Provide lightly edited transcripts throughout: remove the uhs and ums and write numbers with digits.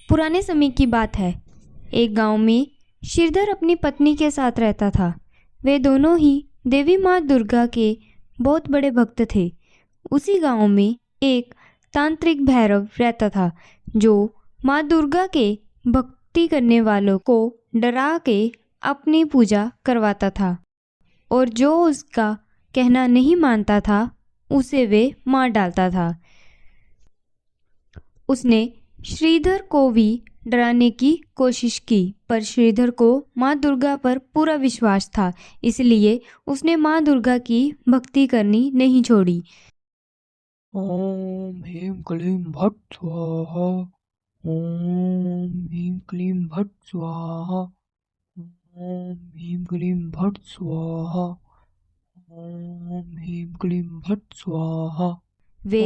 पुराने समय की बात है। एक गांव में श्रीधर अपनी पत्नी के साथ रहता था। वे दोनों ही देवी माँ दुर्गा के बहुत बड़े भक्त थे। उसी गांव में एक तांत्रिक भैरव रहता था जो माँ दुर्गा के भक्ति करने वालों को डरा के अपनी पूजा करवाता था और जो उसका कहना नहीं मानता था उसे वे मार डालता था। उसने श्रीधर को भी डराने की कोशिश की, पर श्रीधर को माँ दुर्गा पर पूरा विश्वास था, इसलिए उसने माँ दुर्गा की भक्ति करनी नहीं छोड़ी। ओम ह्रीं क्लीं भट स्वाहा। ओम ह्रीं क्लीं भट स्वाहा। ओम ह्रीं क्लीं भट स्वाहा। ओम ह्रीं क्लीं भट स्वाहा। वे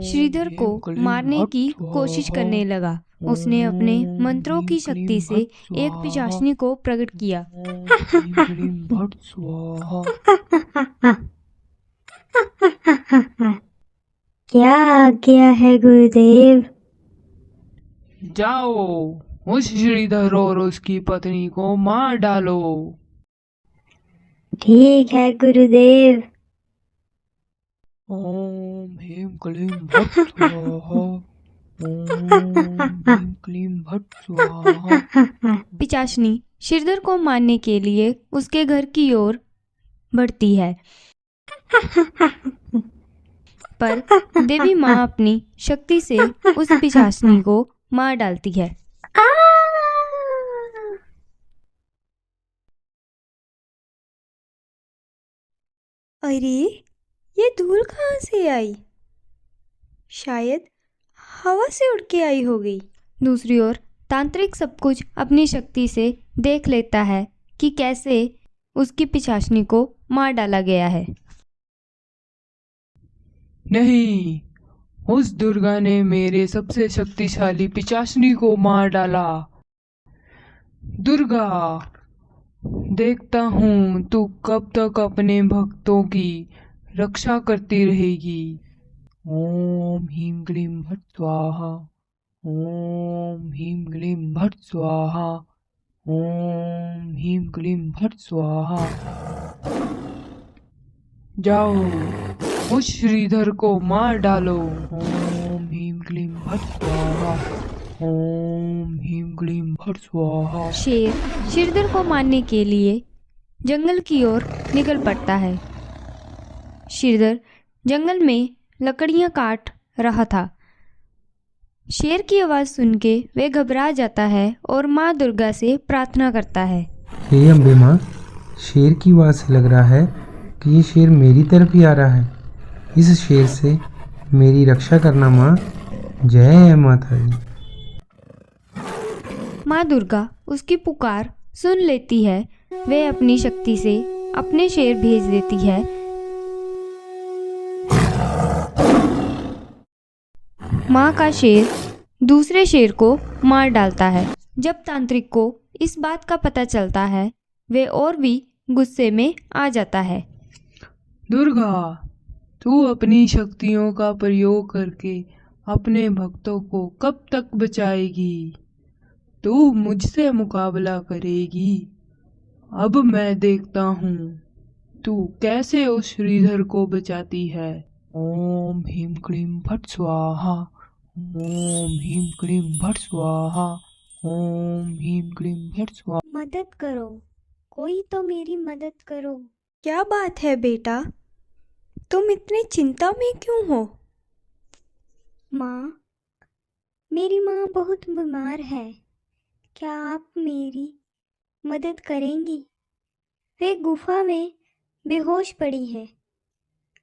श्रीधर को मारने की कोशिश करने लगा। उसने अपने मंत्रों की शक्ति से एक पिशाचनी को प्रकट किया। भट स्वाहा। क्या आज्ञा है गुरुदेव? जाओ उस श्रीधर और उसकी पत्नी को मार डालो। ठीक है गुरुदेव। ओम ह्रीं क्लीं भट स्वाहा। ओम ह्रीं क्लीं भट स्वाहा। पिशाचनी श्रीधर को मारने के लिए उसके घर की ओर बढ़ती है, पर देवी माँ अपनी शक्ति से उस पिशाचनी को मार डालती है। अरे ये धूल कहाँ से आई? शायद हवा से उड़ के आई होगी। दूसरी ओर तांत्रिक सब कुछ अपनी शक्ति से देख लेता है कि कैसे उसकी पिशाचनी को मार डाला गया है। नहीं, उस दुर्गा ने मेरे सबसे शक्तिशाली पिशाचनी को मार डाला। दुर्गा, देखता हूँ तू कब तक अपने भक्तों की रक्षा करती रहेगी। ओम ह्रीं क्लीं भट स्वाहा। ओम ह्रीं क्लीं भट स्वाहा। ओम ह्रीं क्लीं भट स्वाहा। जाओ उस श्रीधर को मार डालो। ओम ह्रीं क्लीं भट स्वाहा। ओम ह्रीं क्लीं भट स्वाहा। शेर श्रीधर को मारने के लिए जंगल की ओर निकल पड़ता है। श्रीधर जंगल में लकड़ियां काट रहा था। शेर की आवाज़ सुन के वे घबरा जाता है और माँ दुर्गा से प्रार्थना करता है। हे अम्बे माँ, शेर की आवाज़ से लग रहा है कि ये शेर मेरी तरफ ही आ रहा है। इस शेर से मेरी रक्षा करना माँ। जय माता दी। माँ दुर्गा उसकी पुकार सुन लेती है। वे अपनी शक्ति से अपने शेर भेज देती है। माँ का शेर दूसरे शेर को मार डालता है। जब तांत्रिक को इस बात का पता चलता है, वे और भी गुस्से में आ जाता है। दुर्गा, तू अपनी शक्तियों का प्रयोग करके अपने भक्तों को कब तक बचाएगी? तू मुझसे मुकाबला करेगी। अब मैं देखता हूँ तू कैसे उस श्रीधर को बचाती है। ओम ह्रीं क्लीं भट स्वाहा। ओम ह्रीं क्लीं भट स्वाहा। ओम ह्रीं क्लीं भट स्वाहा। मदद करो, कोई तो मेरी मदद करो। क्या बात है बेटा, तुम इतनी चिंता में क्यों हो? माँ, मेरी माँ बहुत बीमार है। क्या आप मेरी मदद करेंगी? वे गुफा में बेहोश पड़ी है।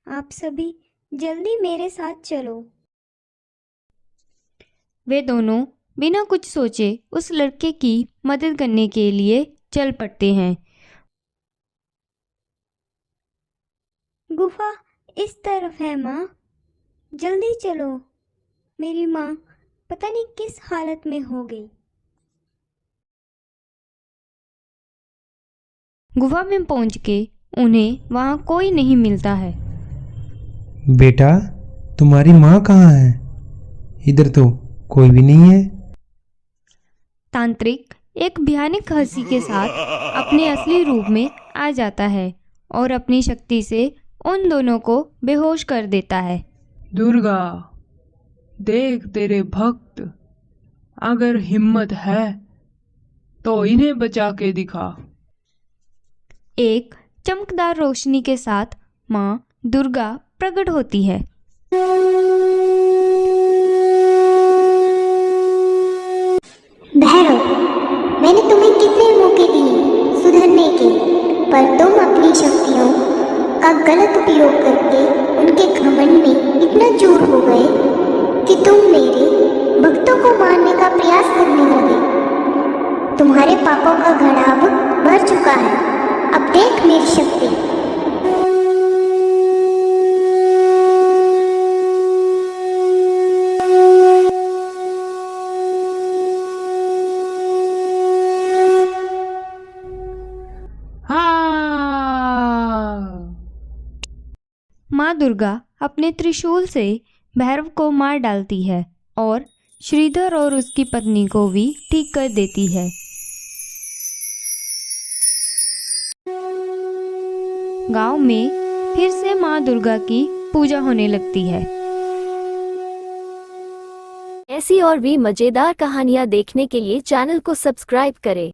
आप सभी जल्दी मेरे साथ चलो। वे दोनों बिना कुछ सोचे उस लड़के की मदद करने के लिए चल पड़ते हैं। गुफा इस तरफ है माँ, जल्दी चलो। मेरी माँ पता नहीं किस हालत में हो गई। गुफा में पहुंच के उन्हें वहां कोई नहीं मिलता है। बेटा, तुम्हारी माँ कहाँ है? इधर तो कोई भी नहीं है। तांत्रिक एक भयानक हंसी के साथ अपने असली रूप में आ जाता है और अपनी शक्ति से उन दोनों को बेहोश कर देता है। दुर्गा, देख तेरे भक्त, अगर हिम्मत है तो इन्हें बचा के दिखा। एक चमकदार रोशनी के साथ माँ दुर्गा प्रकट होती है। भैरव, मैंने तुम्हें कितने मौके दिए सुधरने के, पर तुम अपनी शक्तियों का गलत उपयोग करके उनके घमंड में इतना चूर हो गए कि तुम मेरे भक्तों को मारने का प्रयास करने लगे। तुम्हारे पापों का घड़ा अब भर चुका है। अब देख मेरी शक्ति। माँ दुर्गा अपने त्रिशूल से भैरव को मार डालती है और श्रीधर और उसकी पत्नी को भी ठीक कर देती है। गांव में फिर से माँ दुर्गा की पूजा होने लगती है। ऐसी और भी मजेदार कहानियाँ देखने के लिए चैनल को सब्सक्राइब करें।